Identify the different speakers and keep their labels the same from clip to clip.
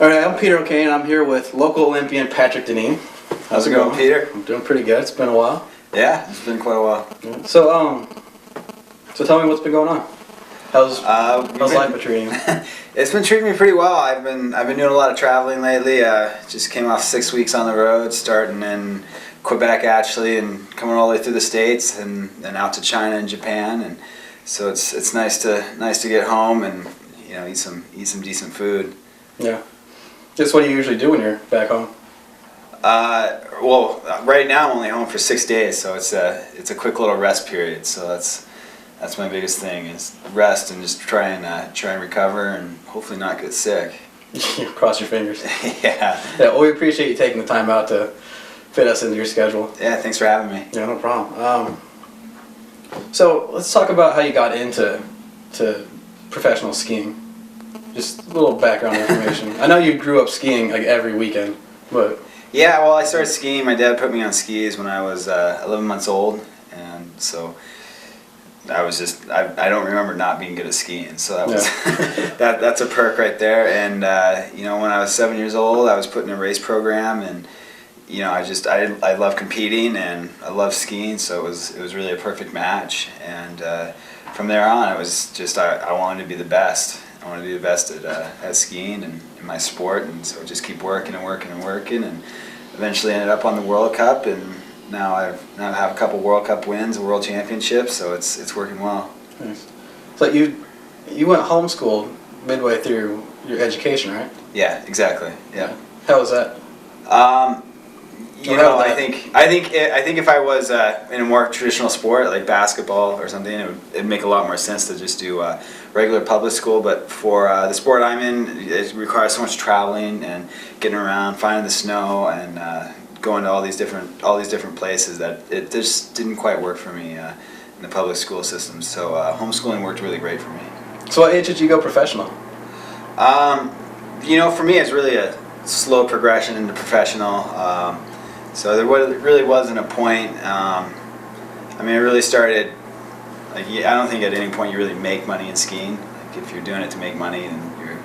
Speaker 1: All right, I'm Peter O'Kane. I'm here with local Olympian Patrick Deneen.
Speaker 2: How's it going, Peter?
Speaker 1: I'm doing pretty good. It's been a while.
Speaker 2: Yeah, it's been quite a while.
Speaker 1: Yeah. So tell me what's been going on. How's life been treating you?
Speaker 2: It's been treating me pretty well. I've been doing a lot of traveling lately. Just came off 6 weeks on the road, starting in Quebec actually, and coming all the way through the States, and then out to China and Japan. And so it's nice to get home and eat some decent food.
Speaker 1: Yeah. Just what do you usually do when you're back home?
Speaker 2: Well, right now I'm only home for 6 days, so it's a quick little rest period. So that's my biggest thing, is rest and just try and recover and hopefully not get sick.
Speaker 1: Cross your fingers.
Speaker 2: Yeah.
Speaker 1: Yeah. Well, we appreciate you taking the time out to fit us into your schedule.
Speaker 2: Yeah. Thanks for having me.
Speaker 1: Yeah, no problem. So let's talk about how you got into professional skiing. Just a little background information. I know you grew up skiing like every weekend, but...
Speaker 2: Yeah, well, I started skiing. My dad put me on skis when I was 11 months old, and so I was just, I don't remember not being good at skiing, so that was that's a perk right there. And when I was 7 years old, I was put in a race program, and I love competing and I love skiing, so it was really a perfect match. And from there on, it was just I wanted to be the best. I wanted to be the best at skiing and in my sport, and so just keep working and working and working, and eventually ended up on the World Cup, and now I have a couple World Cup wins, a World Championship, so it's working well.
Speaker 1: Nice. So you went homeschooled midway through your education, right?
Speaker 2: Yeah, exactly. Yeah.
Speaker 1: How was that?
Speaker 2: I think if I was in a more traditional sport like basketball or something, it'd make a lot more sense to just do regular public school. But for the sport I'm in, it requires so much traveling and getting around, finding the snow, and going to all these different places that it just didn't quite work for me in the public school system. So homeschooling worked really great for me.
Speaker 1: So what age did you go professional?
Speaker 2: For me, it's really a slow progression into professional. So there really wasn't a point. It really started. I don't think at any point you really make money in skiing. Like if you're doing it to make money, then you're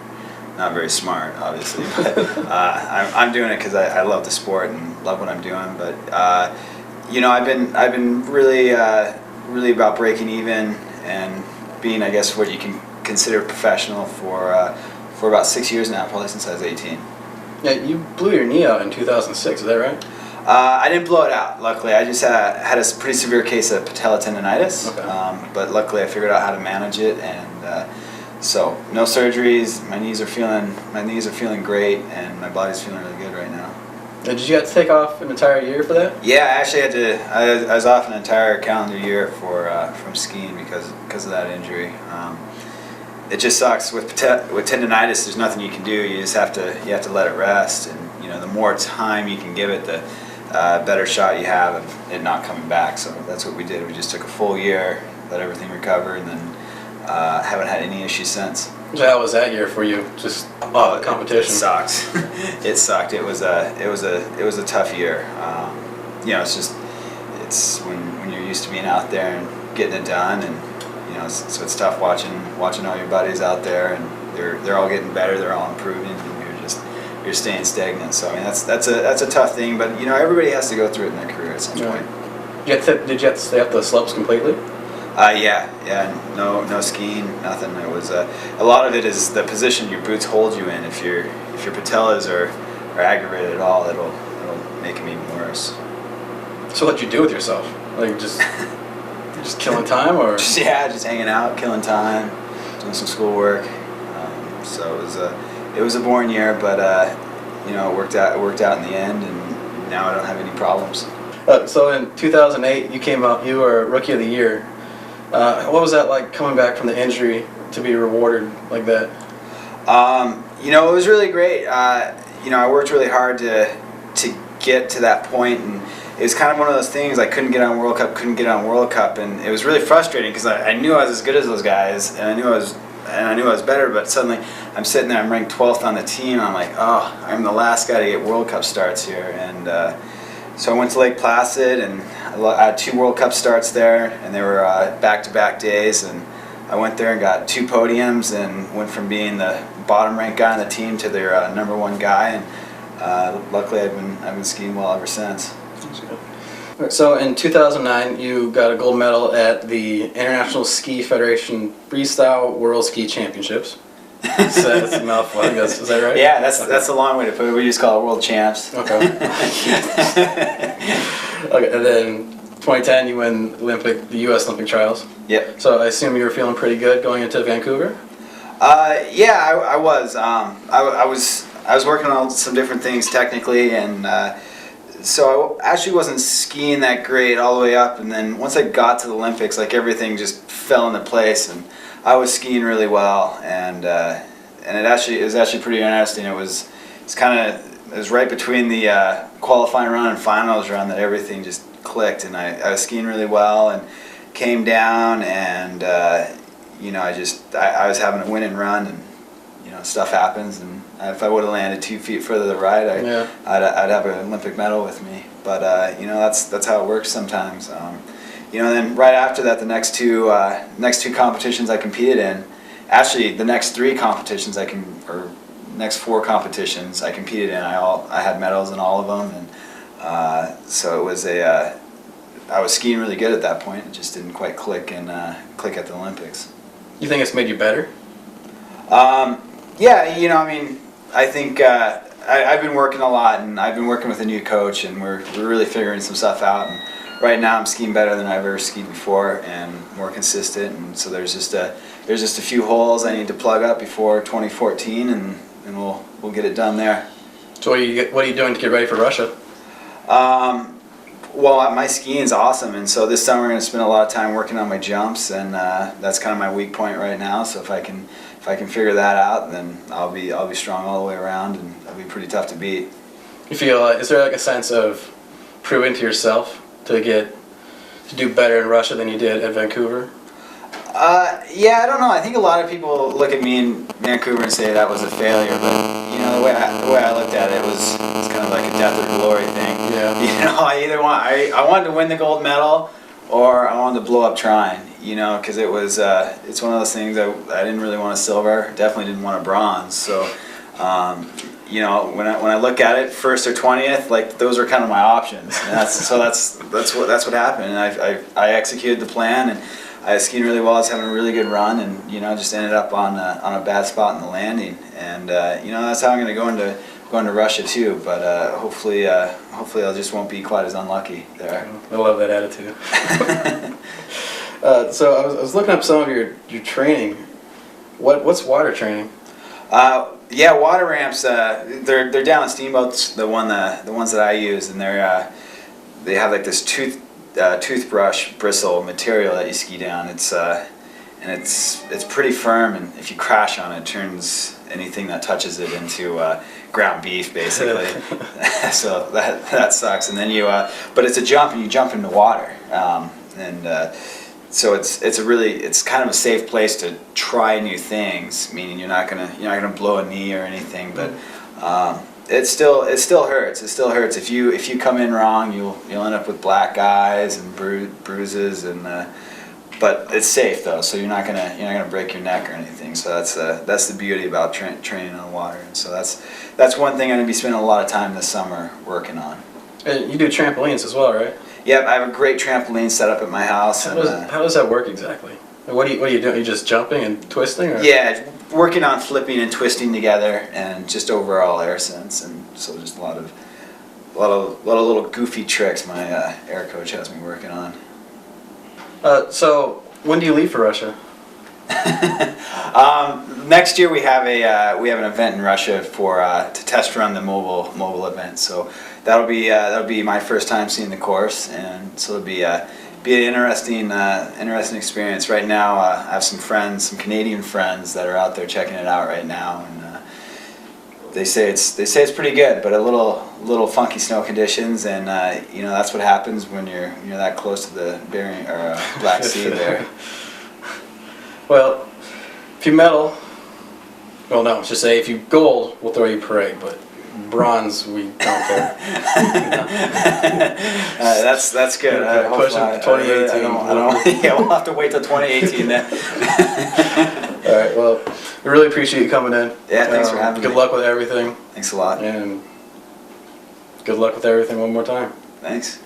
Speaker 2: not very smart, obviously. But I'm doing it because I love the sport and love what I'm doing. But I've been really about breaking even and being, I guess, what you can consider professional for about 6 years now, probably since I was 18.
Speaker 1: Yeah, you blew your knee out in 2006. Is that right?
Speaker 2: I didn't blow it out, luckily. I just had a pretty severe case of patella tendonitis,
Speaker 1: okay.
Speaker 2: But luckily I figured out how to manage it, and so no surgeries. My knees are feeling great, and my body's feeling really good right now.
Speaker 1: Did you have to take off an entire year for that?
Speaker 2: Yeah, I actually had to. I was off an entire calendar year from skiing because of that injury. It just sucks with tendonitis. There's nothing you can do. You just have to let it rest, and the more time you can give it, the better shot you have of it not coming back. So that's what we did. We just took a full year, let everything recover, and then haven't had any issues since.
Speaker 1: So how was that year for you? Just competition.
Speaker 2: It sucked. It sucked. It was a tough year. It's when you're used to being out there and getting it done, and so it's tough watching all your buddies out there, and they're all getting better, they're all improving, and you're staying stagnant. So that's a tough thing, but everybody has to go through it in their career at some point.
Speaker 1: Did you have to stay up the slopes completely?
Speaker 2: Yeah. No skiing, nothing. It was a lot of it is the position your boots hold you in. If your patellas are aggravated at all, it'll make them even worse.
Speaker 1: So what'd you do with yourself? Like just killing time, or?
Speaker 2: just hanging out, killing time, doing some schoolwork. So it was a boring year, but it worked out in the end, and now I don't have any problems.
Speaker 1: So in 2008, you came up. You were Rookie of the Year. What was that like, coming back from the injury to be rewarded like that?
Speaker 2: It was really great. I worked really hard to get to that point, and it was kind of one of those things. I couldn't get on World Cup, and it was really frustrating because I knew I was as good as those guys, and I knew I was better. But suddenly, I'm sitting there, I'm ranked 12th on the team. I'm like, oh, I'm the last guy to get World Cup starts here, and so I went to Lake Placid, and I had 2 World Cup starts there, and they were back-to-back days, and I went there and got 2 podiums and went from being the bottom ranked guy on the team to their number one guy, and luckily I've been skiing well ever since.
Speaker 1: So in 2009, you got a gold medal at the International Ski Federation Freestyle World Ski Championships. So that's a mouthful, I guess. Is that right?
Speaker 2: Yeah, that's a long way to put it. We just call it World Champs.
Speaker 1: Okay. Okay, and then 2010, you win the U.S. Olympic trials.
Speaker 2: Yep.
Speaker 1: So I assume you were feeling pretty good going into Vancouver?
Speaker 2: Yeah, I was. I was working on some different things technically, and so I actually wasn't skiing that great all the way up. And then once I got to the Olympics, like everything just fell into place, and I was skiing really well. And it was actually pretty interesting. It was right between the qualifying run and finals run that everything just clicked, and I was skiing really well and came down, and I was having a winning run, and stuff happens, and if I would have landed 2 feet further to the right, I'd have an Olympic medal with me. But that's how it works sometimes. Then right after that, the next two competitions I competed in, actually the next 3 competitions next 4 competitions I competed in, I had medals in all of them, and so it was I was skiing really good at that point. It just didn't quite click at the Olympics.
Speaker 1: You think it's made you better?
Speaker 2: Yeah, I think I've been working a lot, and I've been working with a new coach, and we're really figuring some stuff out. And right now, I'm skiing better than I've ever skied before, and more consistent. And so there's just a few holes I need to plug up before 2014, and we'll get it done there.
Speaker 1: So what are you doing to get ready for Russia?
Speaker 2: Well, my skiing's awesome, and so this summer I'm going to spend a lot of time working on my jumps, and that's kind of my weak point right now. So if I can figure that out, then I'll be strong all the way around, and it'll be pretty tough to beat.
Speaker 1: You feel is there like a sense of proving to yourself to do better in Russia than you did at Vancouver?
Speaker 2: Yeah, I don't know. I think a lot of people look at me in Vancouver and say that was a failure, but the way I looked at it was kind of like a death or glory thing.
Speaker 1: Yeah.
Speaker 2: I wanted to win the gold medal, or I wanted to blow up trying. Because it's one of those things that I didn't really want a silver, definitely didn't want a bronze. So, when I look at it, 1st or 20th, like those are kind of my options. And that's what happened. And I executed the plan, and I was skiing really well. I was having a really good run, and just ended up on a bad spot in the landing. And that's how I'm going to go into Russia too. But hopefully I just won't be quite as unlucky there.
Speaker 1: I love that attitude. So I was looking up some of your training. What's water training?
Speaker 2: Yeah, water ramps. They're down on steamboats. The ones that I use, and they have like this toothbrush bristle material that you ski down. It's pretty firm, and if you crash on it, it turns anything that touches it into ground beef, basically. So that sucks. And then but it's a jump, and you jump into water, so it's kind of a safe place to try new things. Meaning you're not gonna blow a knee or anything, but it still hurts. It still hurts if you come in wrong. You'll end up with black eyes and bruises, but it's safe though, so you're not gonna break your neck or anything. So that's the beauty about training on water. And so that's one thing I'm gonna be spending a lot of time this summer working on.
Speaker 1: And you do trampolines as well, right?
Speaker 2: Yep, I have a great trampoline set up at my house.
Speaker 1: How does that work exactly? What are you doing? Are you just jumping and twisting? Or?
Speaker 2: Yeah, working on flipping and twisting together, and just overall air sense, and so just a lot of little goofy tricks my air coach has me working on.
Speaker 1: So when do you leave for Russia?
Speaker 2: Next year we have an event in Russia to test run the mobile event. So that'll be my first time seeing the course, and so it'll be an interesting experience. Right now I have some Canadian friends that are out there checking it out right now, and they say it's pretty good, but a little funky snow conditions, and that's what happens when you're that close to the Bering or Black Sea there.
Speaker 1: Well, if you medal, well, no, just say if you gold, we'll throw you a parade, but bronze, we don't care.
Speaker 2: That's good.
Speaker 1: Push it to 2018.
Speaker 2: Yeah, we'll have to wait till 2018 then.
Speaker 1: All right. Well, I really appreciate you coming in.
Speaker 2: Yeah, thanks for having me.
Speaker 1: Good luck with everything.
Speaker 2: Thanks a lot.
Speaker 1: And good luck with everything one more time.
Speaker 2: Thanks.